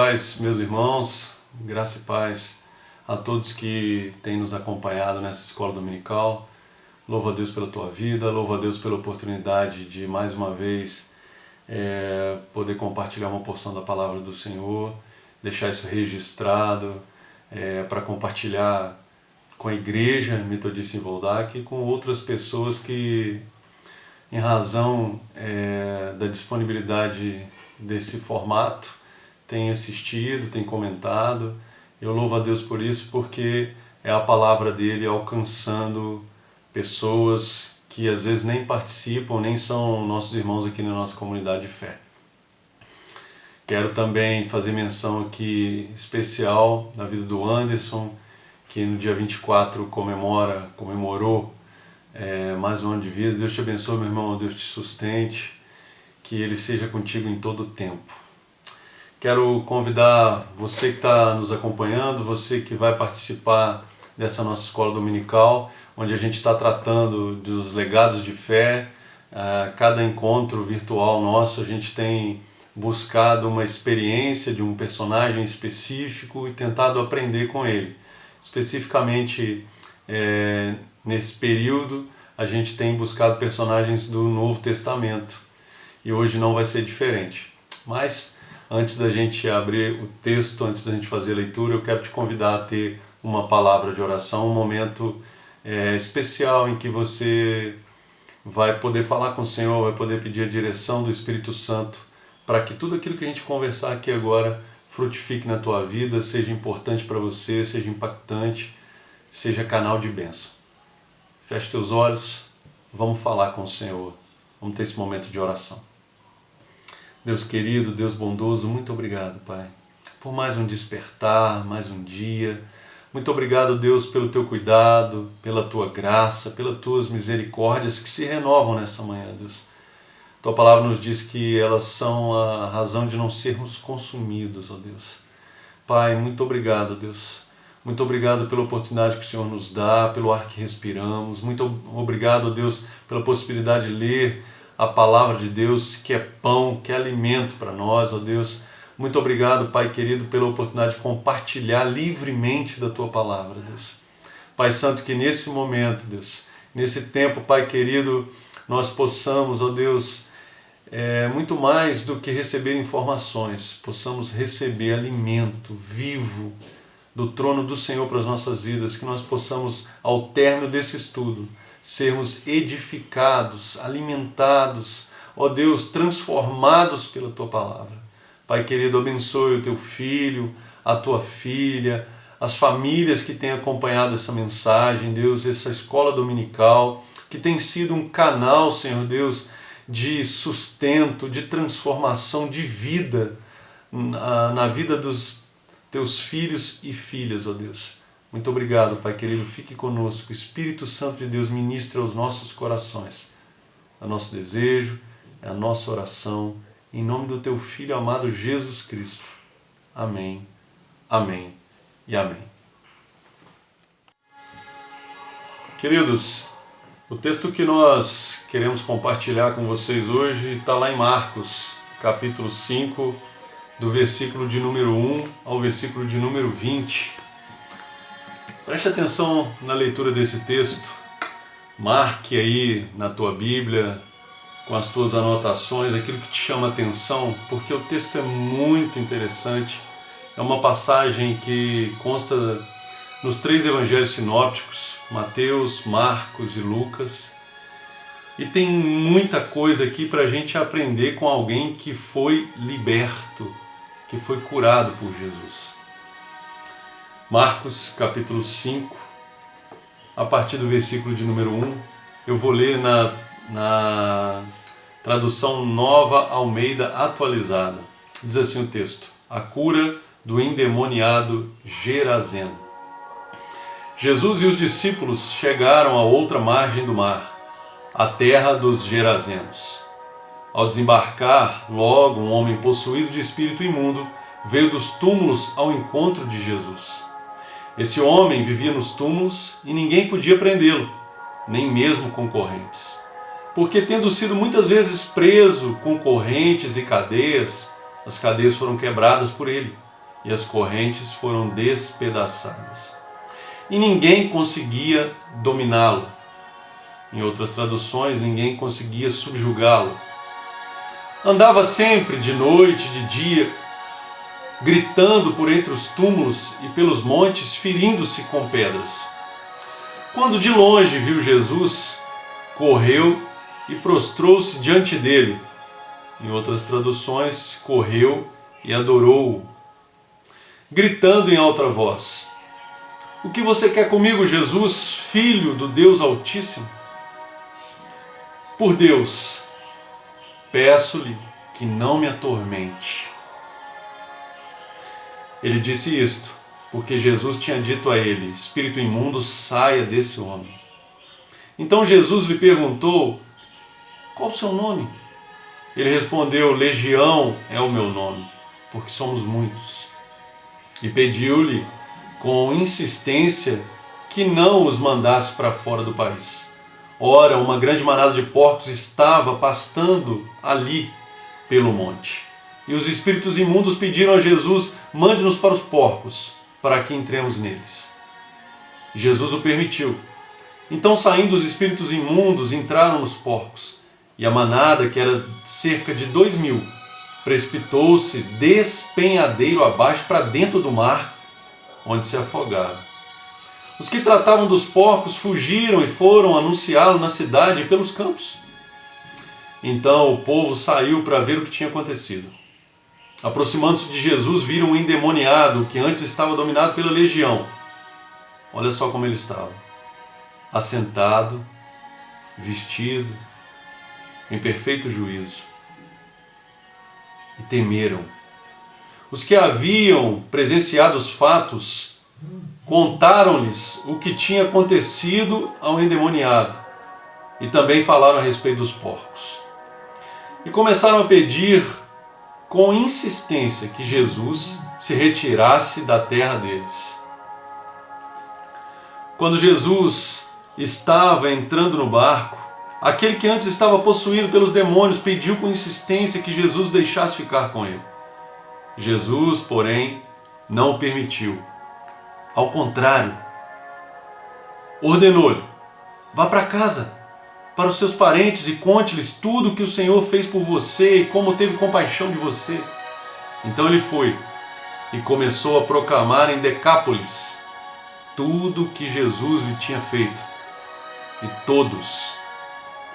paz, meus irmãos, graça e paz a todos que têm nos acompanhado nessa escola dominical. Louvo a Deus pela tua vida, louvo a Deus pela oportunidade de mais uma vez poder compartilhar uma porção da palavra do Senhor, deixar isso registrado para compartilhar com a igreja metodista em Voldac e com outras pessoas que, em razão da disponibilidade desse formato, tem assistido, tem comentado. Eu louvo a Deus por isso, porque é a palavra dele alcançando pessoas que às vezes nem participam, nem são nossos irmãos aqui na nossa comunidade de fé. Quero também fazer menção aqui especial na vida do Anderson, que no dia 24 comemorou mais um ano de vida. Deus te abençoe, meu irmão, Deus te sustente, que ele seja contigo em todo o tempo. Quero convidar você que está nos acompanhando, você que vai participar dessa nossa escola dominical, onde a gente está tratando dos legados de fé. Cada encontro virtual nosso, a gente tem buscado uma experiência de um personagem específico e tentado aprender com ele. Especificamente, nesse período, a gente tem buscado personagens do Novo Testamento. E hoje não vai ser diferente. Mas antes da gente abrir o texto, antes da gente fazer a leitura, eu quero te convidar a ter uma palavra de oração, um momento especial em que você vai poder falar com o Senhor, vai poder pedir a direção do Espírito Santo para que tudo aquilo que a gente conversar aqui agora frutifique na tua vida, seja importante para você, seja impactante, seja canal de bênção. Feche teus olhos, vamos falar com o Senhor, vamos ter esse momento de oração. Deus querido, Deus bondoso, muito obrigado, Pai, por mais um despertar, mais um dia. Muito obrigado, Deus, pelo Teu cuidado, pela Tua graça, pelas Tuas misericórdias que se renovam nessa manhã, Deus. Tua palavra nos diz que elas são a razão de não sermos consumidos, ó Deus. Pai, muito obrigado, Deus. Muito obrigado pela oportunidade que o Senhor nos dá, pelo ar que respiramos. Muito obrigado, Deus, pela possibilidade de ler a palavra de Deus, que é pão, que é alimento para nós, ó Deus. Muito obrigado, Pai querido, pela oportunidade de compartilhar livremente da Tua palavra, Deus. Pai Santo, que nesse momento, Deus, nesse tempo, Pai querido, nós possamos, ó Deus, muito mais do que receber informações, possamos receber alimento vivo do trono do Senhor para as nossas vidas, que nós possamos, ao término desse estudo, sermos edificados, alimentados, ó Deus, transformados pela Tua palavra. Pai querido, abençoe o Teu filho, a Tua filha, as famílias que têm acompanhado essa mensagem, Deus, essa escola dominical, que tem sido um canal, Senhor Deus, de sustento, de transformação, de vida na vida dos Teus filhos e filhas, ó Deus. Muito obrigado, Pai querido, fique conosco. O Espírito Santo de Deus ministra aos nossos corações. É o nosso desejo, é a nossa oração, em nome do Teu Filho amado Jesus Cristo. Amém, amém e amém. Queridos, o texto que nós queremos compartilhar com vocês hoje está lá em Marcos, capítulo 5, do versículo de número 1 ao versículo de número 20. Preste atenção na leitura desse texto, marque aí na tua Bíblia, com as tuas anotações, aquilo que te chama a atenção, porque o texto é muito interessante. É uma passagem que consta nos 3 evangelhos sinópticos, Mateus, Marcos e Lucas, e tem muita coisa aqui para a gente aprender com alguém que foi liberto, que foi curado por Jesus. Marcos capítulo 5, a partir do versículo de número 1, eu vou ler na tradução Nova Almeida atualizada. Diz assim o texto: a cura do endemoniado Gerazeno. Jesus e os discípulos chegaram à outra margem do mar, a terra dos Gerazenos. Ao desembarcar, logo um homem possuído de espírito imundo veio dos túmulos ao encontro de Jesus. Esse homem vivia nos túmulos e ninguém podia prendê-lo, nem mesmo com correntes, porque tendo sido muitas vezes preso com correntes e cadeias, as cadeias foram quebradas por ele. e as correntes foram despedaçadas. E ninguém conseguia dominá-lo. Em outras traduções, ninguém conseguia subjugá-lo. Andava sempre, de noite, de dia, gritando por entre os túmulos e pelos montes, ferindo-se com pedras. Quando de longe viu Jesus, correu e prostrou-se diante dele. Em outras traduções, correu e adorou-o, gritando em alta voz: O que você quer comigo, Jesus, Filho do Deus Altíssimo? Por Deus, peço-lhe que não me atormente. Ele disse isto porque Jesus tinha dito a ele: Espírito imundo, saia desse homem. Então Jesus lhe perguntou: Qual o seu nome? Ele respondeu: Legião é o meu nome, porque somos muitos. E pediu-lhe com insistência que não os mandasse para fora do país. Ora, uma grande manada de porcos estava pastando ali pelo monte. E os espíritos imundos pediram a Jesus: Mande-nos para os porcos, para que entremos neles. Jesus o permitiu. Então, saindo os espíritos imundos, entraram nos porcos. E a manada, que era cerca de 2.000, precipitou-se despenhadeiro abaixo para dentro do mar, onde se afogaram. Os que tratavam dos porcos fugiram e foram anunciá-lo na cidade e pelos campos. Então o povo saiu para ver o que tinha acontecido. Aproximando-se de Jesus, viram o endemoniado, que antes estava dominado pela legião. Olha só como ele estava: assentado, vestido, em perfeito juízo. E temeram. Os que haviam presenciado os fatos contaram-lhes o que tinha acontecido ao endemoniado e também falaram a respeito dos porcos. E começaram a pedir com insistência que Jesus se retirasse da terra deles. Quando Jesus estava entrando no barco, aquele que antes estava possuído pelos demônios pediu com insistência que Jesus deixasse ficar com ele. Jesus, porém, não o permitiu. Ao contrário, ordenou-lhe: vá para casa, para os seus parentes, e conte-lhes tudo o que o Senhor fez por você e como teve compaixão de você. Então ele foi e começou a proclamar em Decápolis tudo o que Jesus lhe tinha feito, e todos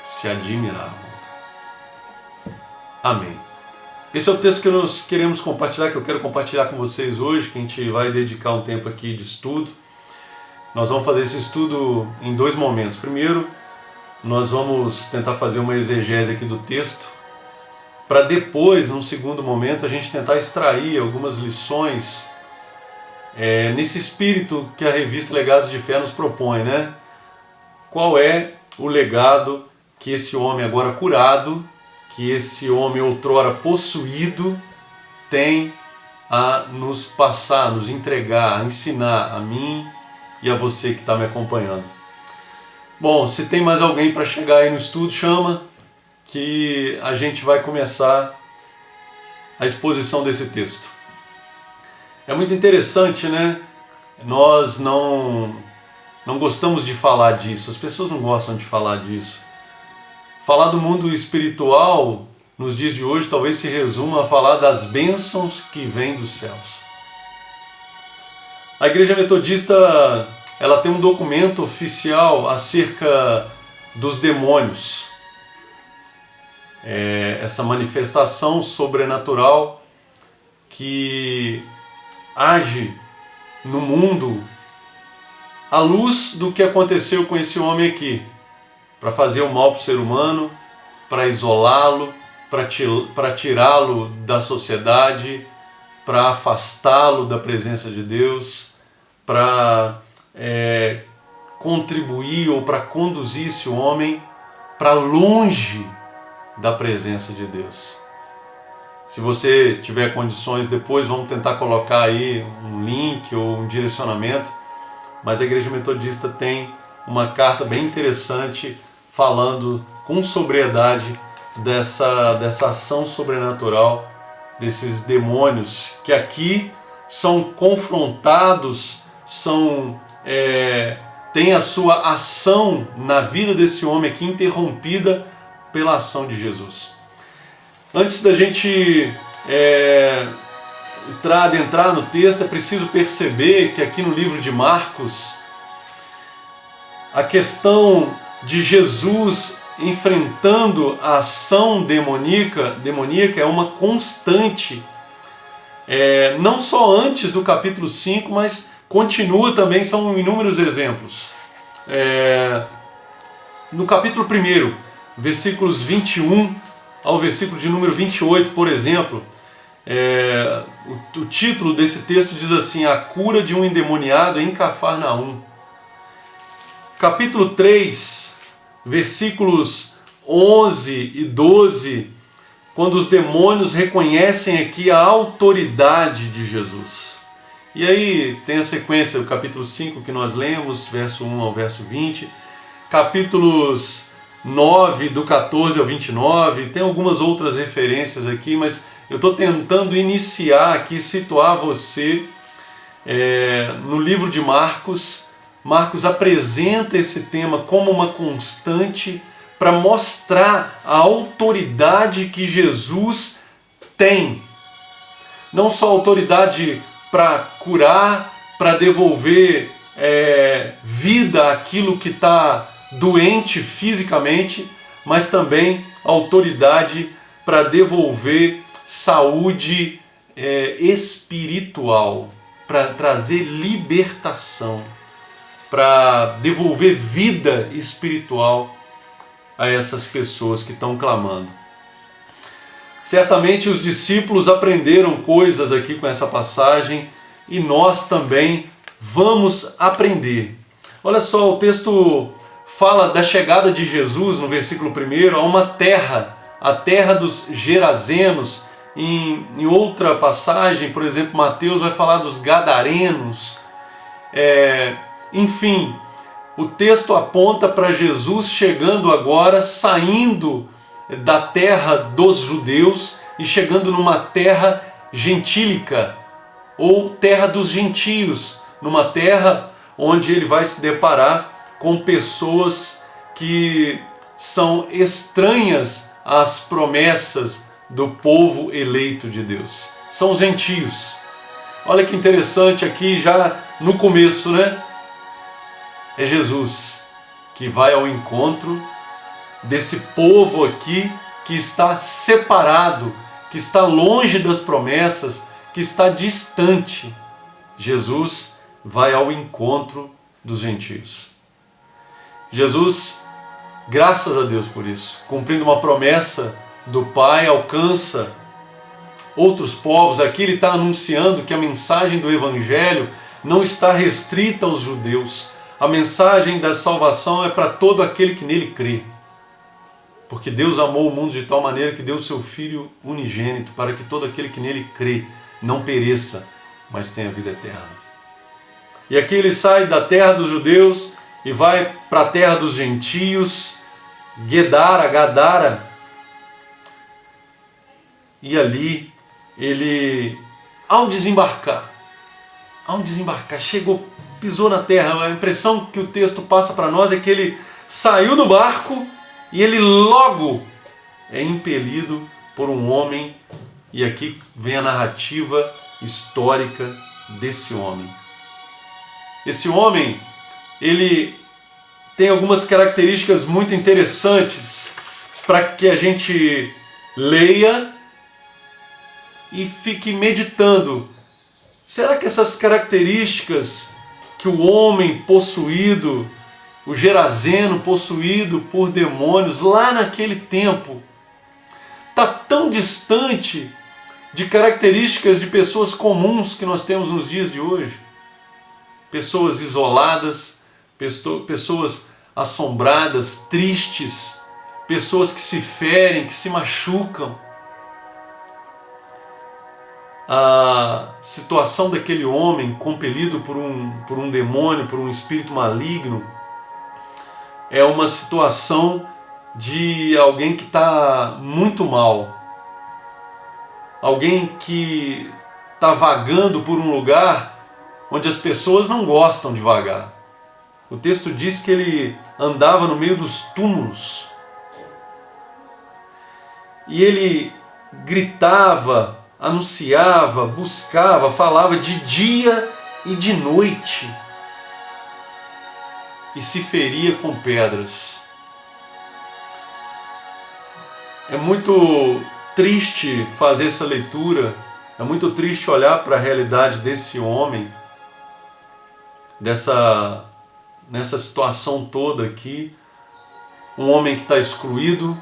se admiravam. Amém. Esse é o texto que nós queremos compartilhar, que eu quero compartilhar com vocês hoje, que a gente vai dedicar um tempo aqui de estudo. Nós vamos fazer esse estudo em 2 momentos. Primeiro, nós vamos tentar fazer uma exegese aqui do texto, para depois, num segundo momento, a gente tentar extrair algumas lições nesse espírito que a revista Legados de Fé nos propõe, né? Qual é o legado que esse homem agora curado, que esse homem outrora possuído, tem a nos passar, a nos entregar, a ensinar a mim e a você que está me acompanhando. Bom, se tem mais alguém para chegar aí no estudo, chama, que a gente vai começar a exposição desse texto. É muito interessante, né? Nós não gostamos de falar disso, as pessoas não gostam de falar disso. Falar do mundo espiritual, nos dias de hoje, talvez se resuma a falar das bênçãos que vêm dos céus. A Igreja Metodista, ela tem um documento oficial acerca dos demônios. Essa manifestação sobrenatural que age no mundo à luz do que aconteceu com esse homem aqui, para fazer o mal para o ser humano, para isolá-lo, para tirá-lo da sociedade, para afastá-lo da presença de Deus, para contribuir ou para conduzir esse homem para longe da presença de Deus. Se você tiver condições, depois vamos tentar colocar aí um link ou um direcionamento, mas a Igreja Metodista tem uma carta bem interessante falando com sobriedade dessa ação sobrenatural, desses demônios que aqui são confrontados, tem a sua ação na vida desse homem aqui interrompida pela ação de Jesus. Antes da gente adentrar no texto, é preciso perceber que aqui no livro de Marcos, a questão de Jesus enfrentando a ação demoníaca é uma constante, não só antes do capítulo 5, mas continua também, são inúmeros exemplos. No capítulo 1, versículos 21 ao versículo de número 28, por exemplo, o título desse texto diz assim: a cura de um endemoniado em Cafarnaum. Capítulo 3, versículos 11 e 12, quando os demônios reconhecem aqui a autoridade de Jesus. E aí tem a sequência do capítulo 5 que nós lemos, verso 1 ao verso 20, capítulos 9, do 14 ao 29, tem algumas outras referências aqui, mas eu estou tentando iniciar aqui, situar você no livro de Marcos. Marcos apresenta esse tema como uma constante para mostrar a autoridade que Jesus tem. Não só autoridade para curar, para devolver vida àquilo que está doente fisicamente, mas também autoridade para devolver saúde espiritual, para trazer libertação, para devolver vida espiritual a essas pessoas que estão clamando. Certamente os discípulos aprenderam coisas aqui com essa passagem e nós também vamos aprender. Olha só, o texto fala da chegada de Jesus no versículo 1 a uma terra, a terra dos Gerazenos. Em outra passagem, por exemplo, Mateus vai falar dos Gadarenos. Enfim, o texto aponta para Jesus chegando agora, saindo da terra dos judeus e chegando numa terra gentílica, ou terra dos gentios, numa terra onde ele vai se deparar com pessoas que são estranhas às promessas do povo eleito de Deus. São os gentios. Olha que interessante aqui já no começo, né? É Jesus que vai ao encontro desse povo aqui que está separado, que está longe das promessas, que está distante. Jesus vai ao encontro dos gentios. Jesus, graças a Deus por isso, cumprindo uma promessa do Pai, alcança outros povos. Aqui ele está anunciando que a mensagem do Evangelho não está restrita aos judeus. A mensagem da salvação é para todo aquele que nele crê. Porque Deus amou o mundo de tal maneira que deu o seu Filho unigênito para que todo aquele que nele crê não pereça, mas tenha vida eterna. E aqui ele sai da terra dos judeus e vai para a terra dos gentios, Gadara. E ali ele, ao desembarcar, chegou, pisou na terra. A impressão que o texto passa para nós é que ele saiu do barco e ele logo é impelido por um homem. E aqui vem a narrativa histórica desse homem. Esse homem, ele tem algumas características muito interessantes para que a gente leia e fique meditando. Será que essas características que o homem possuído, o Gerazeno possuído por demônios lá naquele tempo, está tão distante de características de pessoas comuns que nós temos nos dias de hoje? Pessoas isoladas, pessoas assombradas, tristes, pessoas que se ferem, que se machucam. A situação daquele homem compelido por um demônio, por um espírito maligno, é uma situação de alguém que está muito mal, alguém que está vagando por um lugar onde as pessoas não gostam de vagar. O texto diz que ele andava no meio dos túmulos. E ele gritava, anunciava, buscava, falava de dia e de noite. E se feria com pedras. É muito triste fazer essa leitura, é muito triste olhar para a realidade desse homem, nessa situação toda aqui. Um homem que está excluído,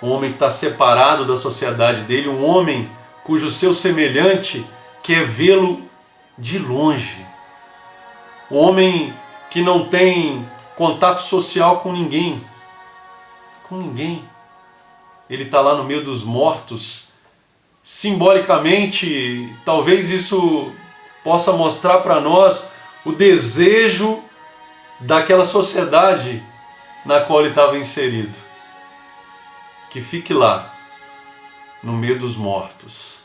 um homem que está separado da sociedade dele, um homem cujo seu semelhante quer vê-lo de longe. Um homem que não tem contato social com ninguém. Com ninguém. Ele está lá no meio dos mortos. Simbolicamente, talvez isso possa mostrar para nós o desejo daquela sociedade na qual ele estava inserido. Que fique lá, no meio dos mortos.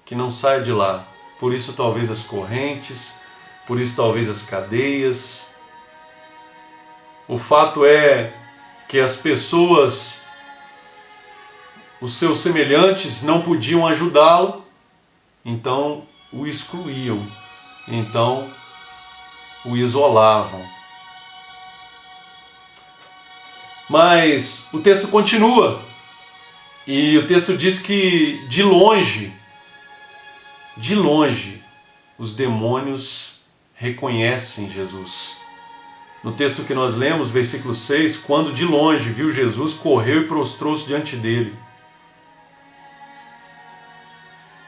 Que não saia de lá. Por isso talvez as correntes, por isso talvez as cadeias. O fato é que as pessoas, os seus semelhantes, não podiam ajudá-lo, então o excluíam, então o isolavam. Mas o texto continua, e o texto diz que de longe, os demônios reconhecem Jesus. No texto que nós lemos, versículo 6, quando de longe viu Jesus, correu e prostrou-se diante dele.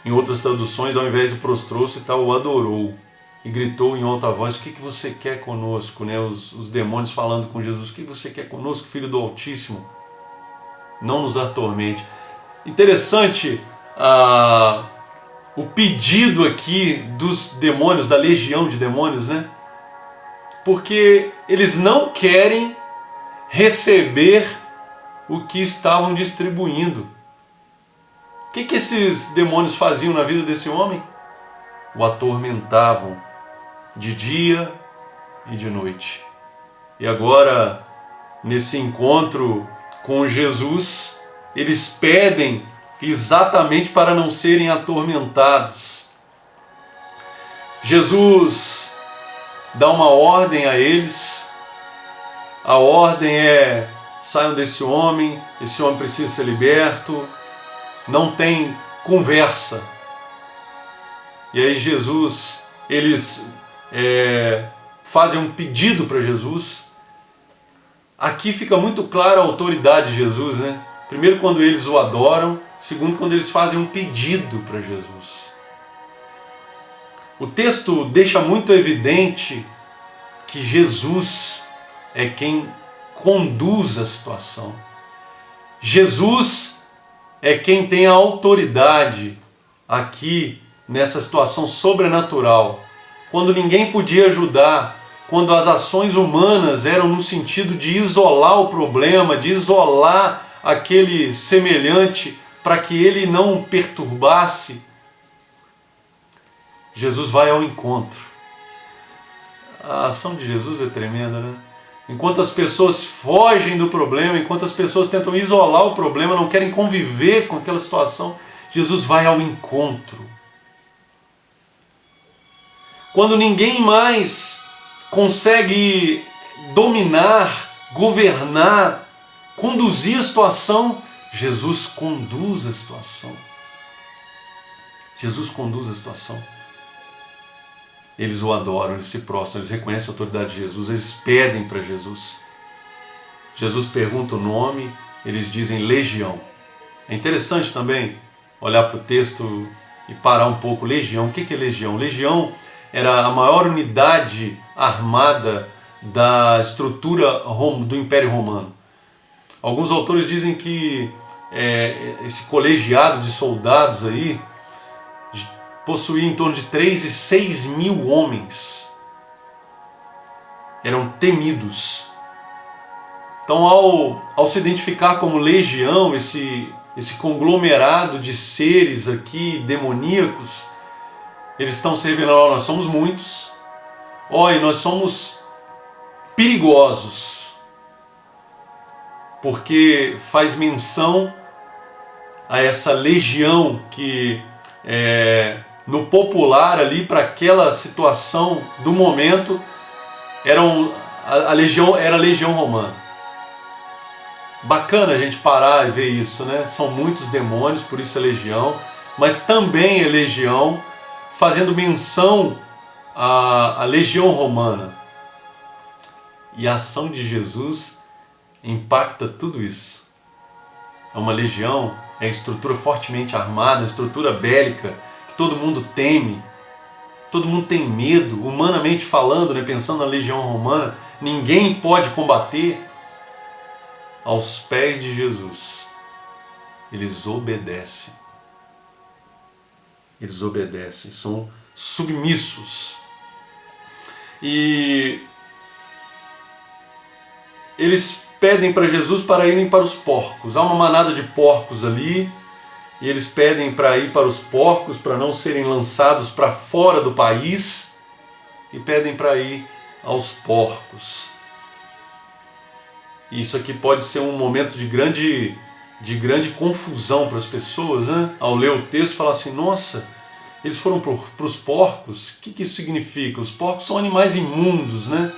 Em outras traduções, ao invés de prostrou-se, o adorou e gritou em alta voz: o que você quer conosco? Os demônios falando com Jesus: o que você quer conosco, Filho do Altíssimo? Não nos atormente. Interessante o pedido aqui dos demônios, da legião de demônios, né? Porque eles não querem receber o que estavam distribuindo. O que esses demônios faziam na vida desse homem? O atormentavam de dia e de noite. E agora, nesse encontro com Jesus, eles pedem exatamente para não serem atormentados. Jesus dá uma ordem a eles. A ordem é: saiam desse homem, esse homem precisa ser liberto. Não tem conversa. E aí eles fazem um pedido para Jesus. Aqui fica muito clara a autoridade de Jesus, né? Primeiro, quando eles o adoram. Segundo, quando eles fazem um pedido para Jesus. O texto deixa muito evidente que Jesus é quem conduz a situação. Jesus é quem tem a autoridade aqui nessa situação sobrenatural. Quando ninguém podia ajudar, quando as ações humanas eram no sentido de isolar o problema, de isolar aquele semelhante para que ele não perturbasse, Jesus vai ao encontro. A ação de Jesus é tremenda, né? Enquanto as pessoas fogem do problema, enquanto as pessoas tentam isolar o problema, não querem conviver com aquela situação, Jesus vai ao encontro. Quando ninguém mais consegue dominar, governar, conduzir a situação, Jesus conduz a situação. Jesus conduz a situação. Eles o adoram, eles se prostram, eles reconhecem a autoridade de Jesus, eles pedem para Jesus. Jesus pergunta o nome, eles dizem legião. É interessante também olhar para o texto e parar um pouco. Legião, o que é legião? Legião era a maior unidade armada da estrutura do Império Romano. Alguns autores dizem que esse colegiado de soldados aí possuía em torno de 3 e 6 mil homens. Eram temidos. Então, ao se identificar como legião, esse conglomerado de seres aqui demoníacos, Eles estão se revelando, ó, nós somos muitos, ó, e nós somos perigosos, porque faz menção a essa legião que no popular ali, para aquela situação do momento, a legião era a legião romana. Bacana a gente parar e ver isso, né? São muitos demônios, por isso é legião, mas também é legião fazendo menção à legião romana. E a ação de Jesus impacta tudo isso. É uma legião, é estrutura fortemente armada, estrutura bélica, que todo mundo teme, todo mundo tem medo, humanamente falando, né? Pensando na legião romana, ninguém pode combater. Aos pés de Jesus, eles obedecem. Eles obedecem, são submissos. E eles pedem para Jesus para irem para os porcos. Há uma manada de porcos ali, e eles pedem para ir para os porcos, para não serem lançados para fora do país, e pedem para ir aos porcos. Isso aqui pode ser um momento de grande confusão para as pessoas, né? Ao ler o texto, falar assim, nossa, eles foram para os porcos? O que isso significa? Os porcos são animais imundos, né?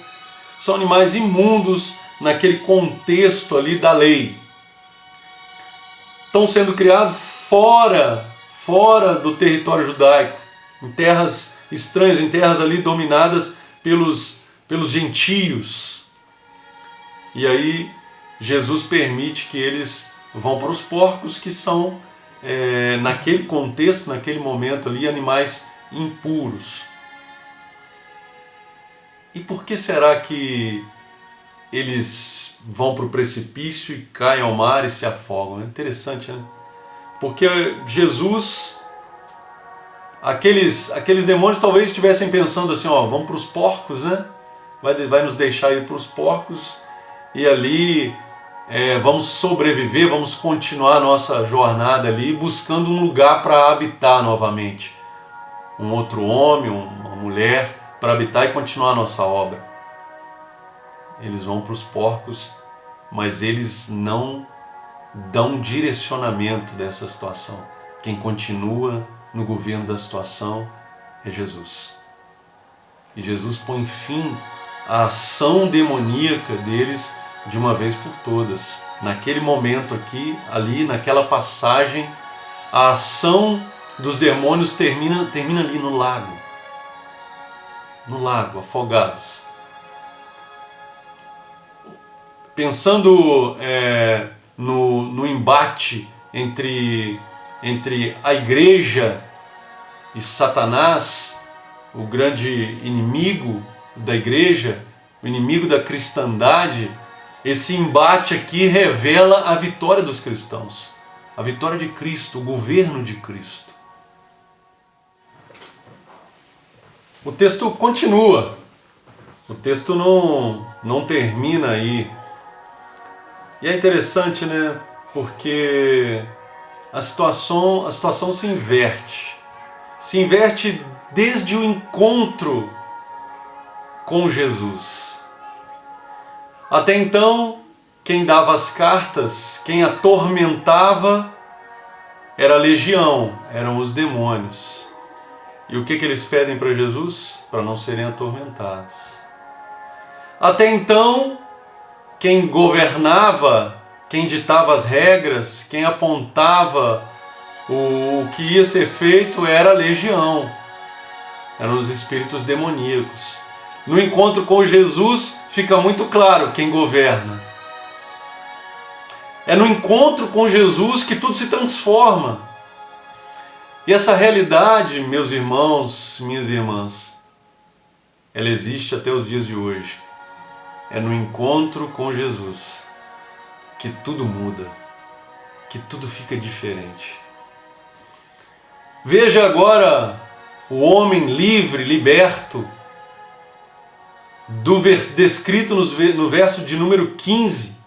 São animais imundos naquele contexto ali da lei. Estão sendo criados fora do território judaico, em terras estranhas, em terras ali dominadas pelos gentios. E aí Jesus permite que eles vão para os porcos, que são, naquele contexto, naquele momento ali, animais impuros. E por que será que eles vão para o precipício e caem ao mar e se afogam? É interessante, né? Porque Jesus, aqueles demônios talvez estivessem pensando assim, ó, vamos para os porcos, né? Vai nos deixar ir para os porcos e ali vamos sobreviver, vamos continuar a nossa jornada ali buscando um lugar para habitar novamente. Um outro homem, uma mulher para habitar e continuar a nossa obra. Eles vão para os porcos, mas eles não dão direcionamento dessa situação. Quem continua no governo da situação é Jesus. E Jesus põe fim à ação demoníaca deles de uma vez por todas. Naquele momento aqui, ali, naquela passagem, a ação dos demônios termina ali no lago. No lago, afogados. Pensando no embate entre a igreja e Satanás, o grande inimigo da igreja, o inimigo da cristandade, esse embate aqui revela a vitória dos cristãos, a vitória de Cristo, o governo de Cristo. O texto continua, o texto não termina aí. E é interessante, né? Porque a situação se inverte. Se inverte desde o encontro com Jesus. Até então, quem dava as cartas, quem atormentava, era a legião, eram os demônios. E o que eles pedem para Jesus? Para não serem atormentados. Até então, quem governava, quem ditava as regras, quem apontava o que ia ser feito era a legião. Eram os espíritos demoníacos. No encontro com Jesus fica muito claro quem governa. É no encontro com Jesus que tudo se transforma. E essa realidade, meus irmãos, minhas irmãs, ela existe até os dias de hoje. É no encontro com Jesus que tudo muda, que tudo fica diferente. Veja agora o homem livre, liberto, descrito no verso de número 15,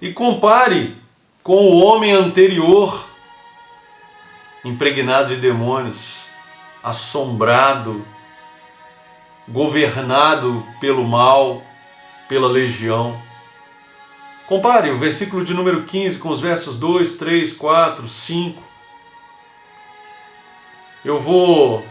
e compare com o homem anterior, impregnado de demônios, assombrado, governado pelo mal, pela legião. Compare o versículo de número 15 com os versos 2, 3, 4, 5. Eu vou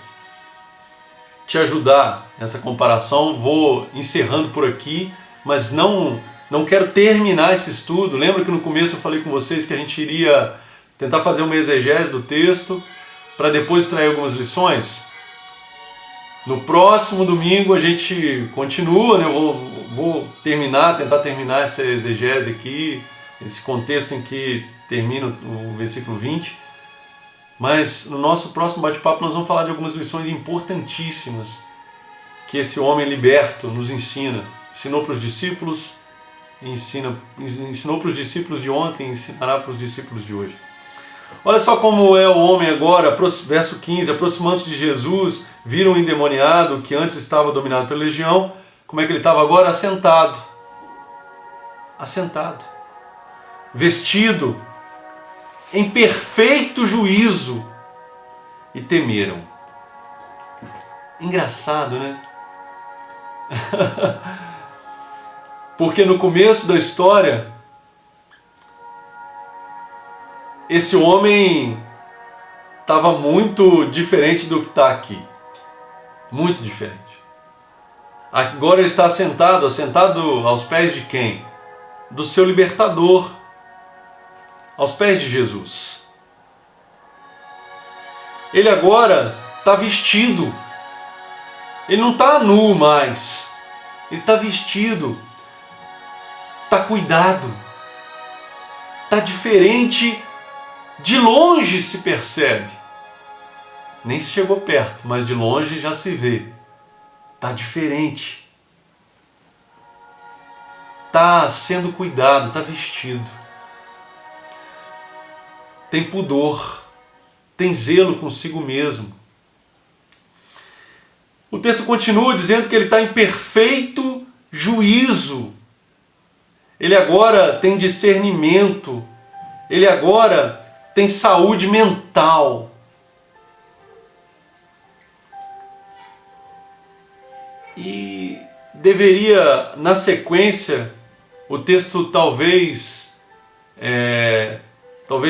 te ajudar nessa comparação, vou encerrando por aqui, mas não quero terminar esse estudo. Lembra que no começo eu falei com vocês que a gente iria tentar fazer uma exegese do texto para depois extrair algumas lições? No próximo domingo a gente continua, né? Eu vou tentar terminar essa exegese aqui, esse contexto em que termina o versículo 20. Mas no nosso próximo bate-papo nós vamos falar de algumas lições importantíssimas que esse homem liberto nos ensina. Ensinou para os discípulos, ensinou para os discípulos de ontem e ensinará para os discípulos de hoje. Olha só como é o homem agora, verso 15, aproximando-se de Jesus, viram o endemoniado que antes estava dominado pela legião, como é que ele estava agora? Assentado, vestido em perfeito juízo, e temeram. Engraçado, né? Porque no começo da história, esse homem estava muito diferente do que está aqui. Muito diferente. Agora ele está assentado aos pés de quem? Do seu libertador. Aos pés de Jesus. Ele agora está vestido. Ele não está nu mais. Ele está vestido. Está cuidado. Está diferente. De longe se percebe. Nem se chegou perto, mas de longe já se vê. Está diferente. Está sendo cuidado, está vestido. Tem pudor, tem zelo consigo mesmo. O texto continua dizendo que ele está em perfeito juízo. Ele agora tem discernimento. Ele agora tem saúde mental. E deveria, na sequência, o texto talvez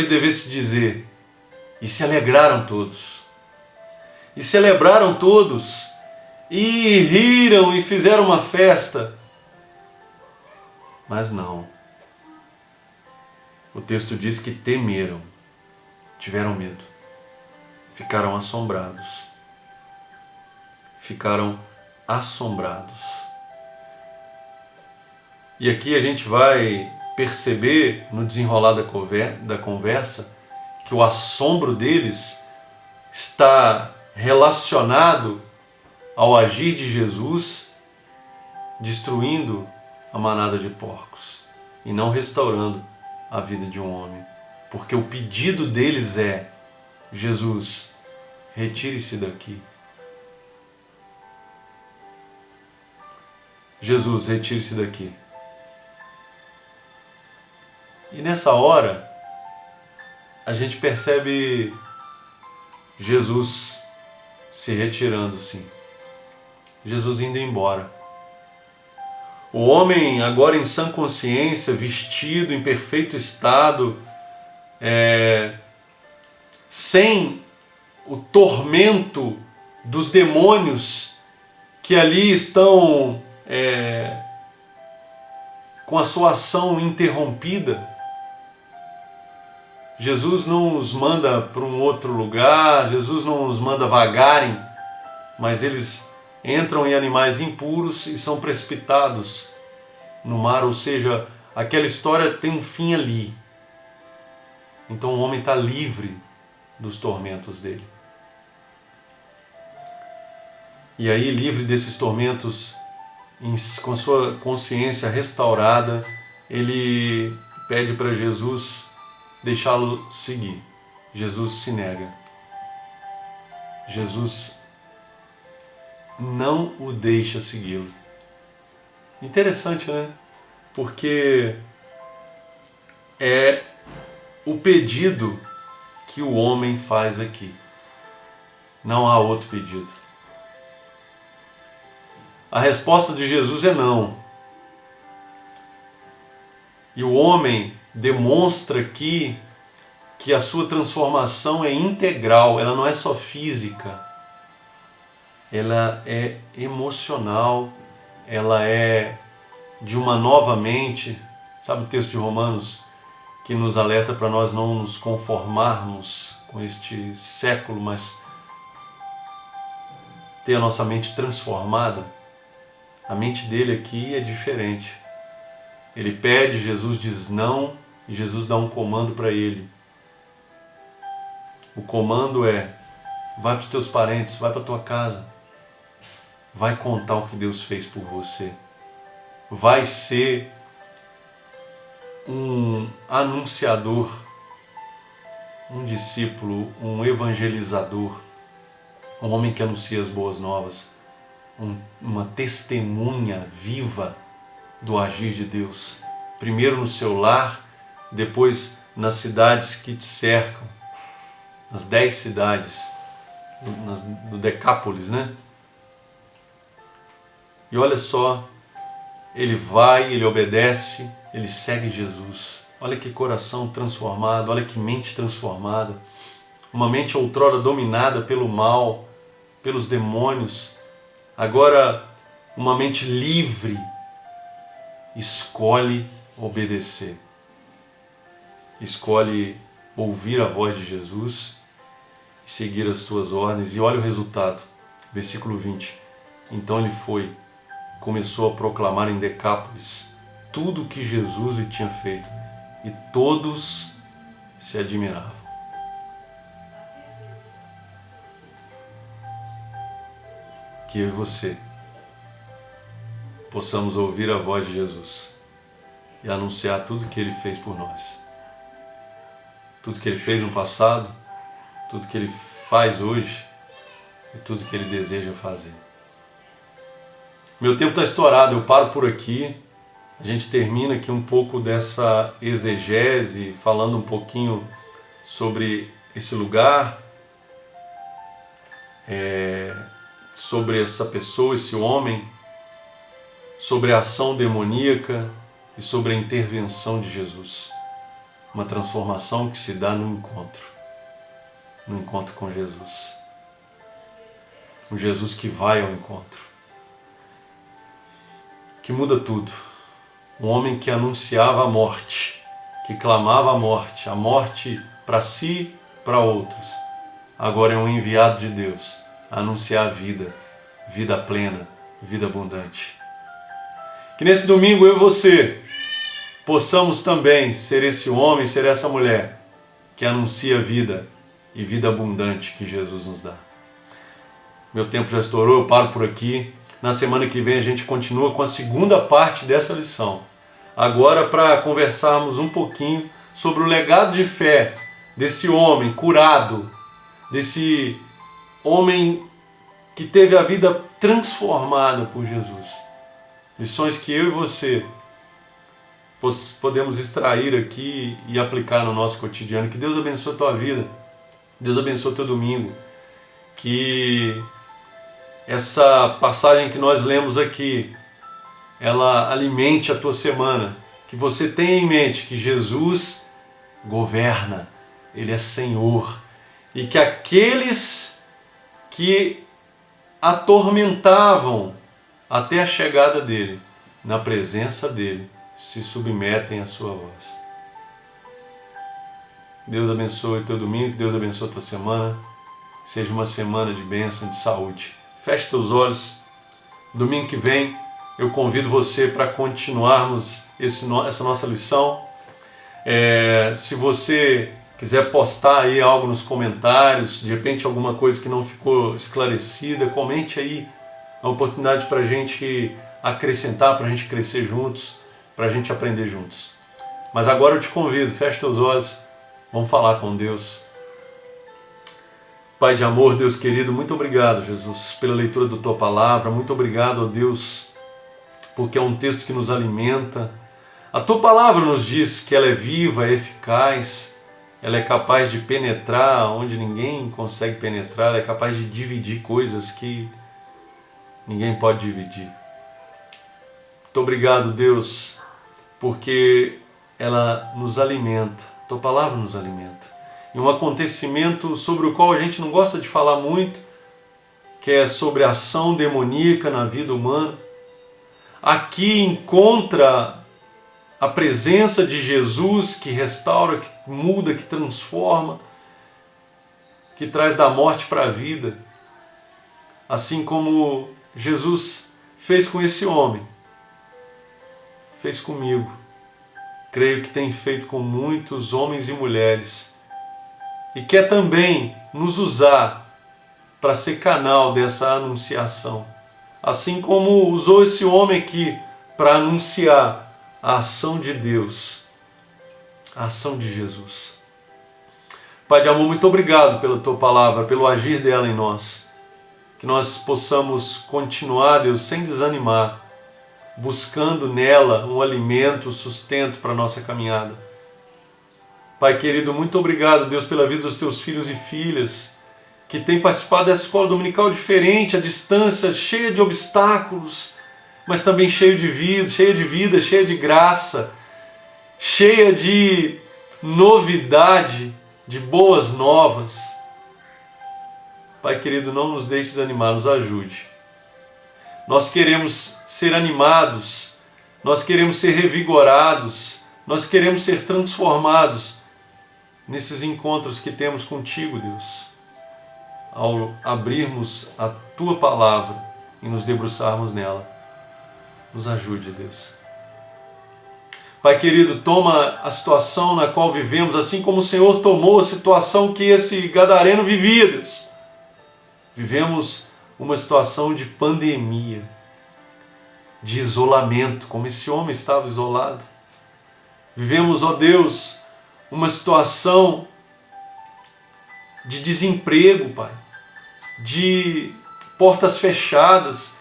devesse dizer: e se alegraram todos. E celebraram todos. E riram e fizeram uma festa. Mas não. O texto diz que temeram. Tiveram medo. Ficaram assombrados. Ficaram assombrados. E aqui a gente vai perceber, no desenrolar da conversa, que o assombro deles está relacionado ao agir de Jesus, destruindo a manada de porcos e não restaurando a vida de um homem. Porque o pedido deles é: Jesus, retire-se daqui. Jesus, retire-se daqui. E nessa hora, a gente percebe Jesus se retirando, sim. Jesus indo embora. O homem, agora em sã consciência, vestido em perfeito estado, sem o tormento dos demônios que ali estão com a sua ação interrompida. Jesus não os manda para um outro lugar, Jesus não os manda vagarem, mas eles entram em animais impuros e são precipitados no mar, ou seja, aquela história tem um fim ali. Então o homem está livre dos tormentos dele. E aí, livre desses tormentos, com a sua consciência restaurada, ele pede para Jesus deixá-lo seguir. Jesus se nega. Jesus não o deixa segui-lo. Interessante, né? Porque é o pedido que o homem faz aqui. Não há outro pedido. A resposta de Jesus é não. E o homem demonstra aqui que a sua transformação é integral, ela não é só física, ela é emocional, ela é de uma nova mente. Sabe o texto de Romanos que nos alerta para nós não nos conformarmos com este século, mas ter a nossa mente transformada? A mente dele aqui é diferente. Ele pede, Jesus diz não, e Jesus dá um comando para ele. O comando é: vai para os teus parentes, vai para a tua casa, vai contar o que Deus fez por você, vai ser um anunciador, um discípulo, um evangelizador, um homem que anuncia as boas novas, uma testemunha viva do agir de Deus, primeiro no seu lar, depois nas cidades que te cercam, nas 10 cidades do Decápolis, né? E olha só, ele vai, ele obedece, ele segue Jesus. Olha que coração transformado, olha que mente transformada. Uma mente outrora dominada pelo mal, pelos demônios, agora uma mente livre, escolhe obedecer. Escolhe ouvir a voz de Jesus e seguir as tuas ordens. E olha o resultado, versículo 20. Então ele foi, começou a proclamar em Decápolis tudo o que Jesus lhe tinha feito, e todos se admiravam. Que eu e você possamos ouvir a voz de Jesus e anunciar tudo o que Ele fez por nós. Tudo que Ele fez no passado, tudo que Ele faz hoje e tudo que Ele deseja fazer. Meu tempo está estourado, eu paro por aqui. A gente termina aqui um pouco dessa exegese, falando um pouquinho sobre esse lugar, sobre essa pessoa, esse homem, sobre a ação demoníaca e sobre a intervenção de Jesus. Uma transformação que se dá no encontro com Jesus. Um Jesus que vai ao encontro, que muda tudo. Um homem que anunciava a morte, que clamava a morte para si, para outros. Agora é um enviado de Deus a anunciar a vida, vida plena, vida abundante. Que nesse domingo eu e você possamos também ser esse homem, ser essa mulher que anuncia vida e vida abundante que Jesus nos dá. Meu tempo já estourou, eu paro por aqui. Na semana que vem a gente continua com a segunda parte dessa lição. Agora para conversarmos um pouquinho sobre o legado de fé desse homem curado, desse homem que teve a vida transformada por Jesus. Lições que eu e você podemos extrair aqui e aplicar no nosso cotidiano. Que Deus abençoe a tua vida, Deus abençoe o teu domingo, que essa passagem que nós lemos aqui, ela alimente a tua semana, que você tenha em mente que Jesus governa, Ele é Senhor, e que aqueles que atormentavam até a chegada dEle, na presença dEle, se submetem à sua voz. Deus abençoe o teu domingo, Deus abençoe a tua semana, seja uma semana de bênção, de saúde. Feche teus olhos. Domingo que vem eu convido você para continuarmos essa nossa lição. Se você quiser postar aí algo nos comentários, de repente alguma coisa que não ficou esclarecida, comente aí, a oportunidade para a gente acrescentar, para a gente crescer juntos, para a gente aprender juntos. Mas agora eu te convido, feche teus olhos, vamos falar com Deus. Pai de amor, Deus querido, muito obrigado, Jesus, pela leitura da Tua Palavra. Muito obrigado, ó Deus, porque é um texto que nos alimenta. A Tua Palavra nos diz que ela é viva, é eficaz, ela é capaz de penetrar onde ninguém consegue penetrar, ela é capaz de dividir coisas que ninguém pode dividir. Muito obrigado, Deus, porque ela nos alimenta, Tua palavra nos alimenta. E um acontecimento sobre o qual a gente não gosta de falar muito, que é sobre a ação demoníaca na vida humana, aqui encontra a presença de Jesus que restaura, que muda, que transforma, que traz da morte para a vida. Assim como Jesus fez com esse homem, fez comigo. Creio que tem feito com muitos homens e mulheres. E quer também nos usar para ser canal dessa anunciação. Assim como usou esse homem aqui para anunciar a ação de Deus, a ação de Jesus. Pai de amor, muito obrigado pela Tua palavra, pelo agir dela em nós. Que nós possamos continuar, Deus, sem desanimar, buscando nela um alimento, sustento para a nossa caminhada. Pai querido, muito obrigado, Deus, pela vida dos Teus filhos e filhas que têm participado dessa escola dominical diferente, à distância, cheia de obstáculos, mas também cheia de vida, cheia de graça, cheia de novidade, de boas novas. Pai querido, não nos deixe desanimar, nos ajude. Nós queremos ser animados, nós queremos ser revigorados, nós queremos ser transformados nesses encontros que temos contigo, Deus. Ao abrirmos a Tua palavra e nos debruçarmos nela, nos ajude, Deus. Pai querido, toma a situação na qual vivemos, assim como o Senhor tomou a situação que esse gadareno vivia, Deus. Vivemos uma situação de pandemia, de isolamento, como esse homem estava isolado. Vivemos, ó Deus, uma situação de desemprego, Pai, de portas fechadas,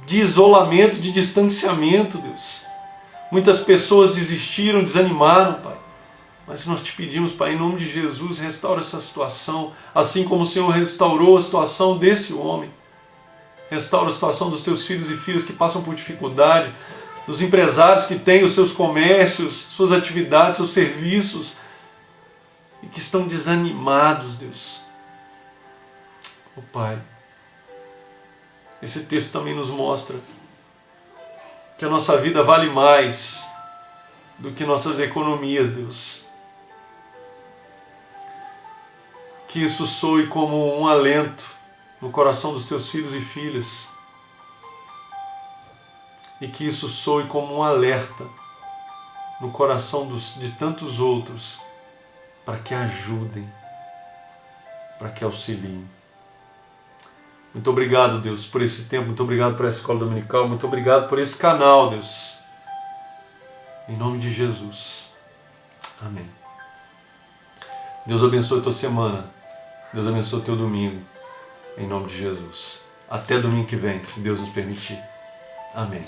de isolamento, de distanciamento, Deus. Muitas pessoas desistiram, desanimaram, Pai. Mas nós te pedimos, Pai, em nome de Jesus, restaura essa situação, assim como o Senhor restaurou a situação desse homem. Restaura a situação dos teus filhos e filhas que passam por dificuldade, dos empresários que têm os seus comércios, suas atividades, seus serviços e que estão desanimados, Deus. Oh, Pai, esse texto também nos mostra que a nossa vida vale mais do que nossas economias, Deus. Que isso soe como um alento no coração dos teus filhos e filhas. E que isso soe como um alerta no coração de tantos outros para que ajudem, para que auxiliem. Muito obrigado, Deus, por esse tempo. Muito obrigado por essa escola dominical. Muito obrigado por esse canal, Deus. Em nome de Jesus. Amém. Deus abençoe a tua semana. Deus abençoe o teu domingo. Em nome de Jesus. Até domingo que vem, se Deus nos permitir. Amém.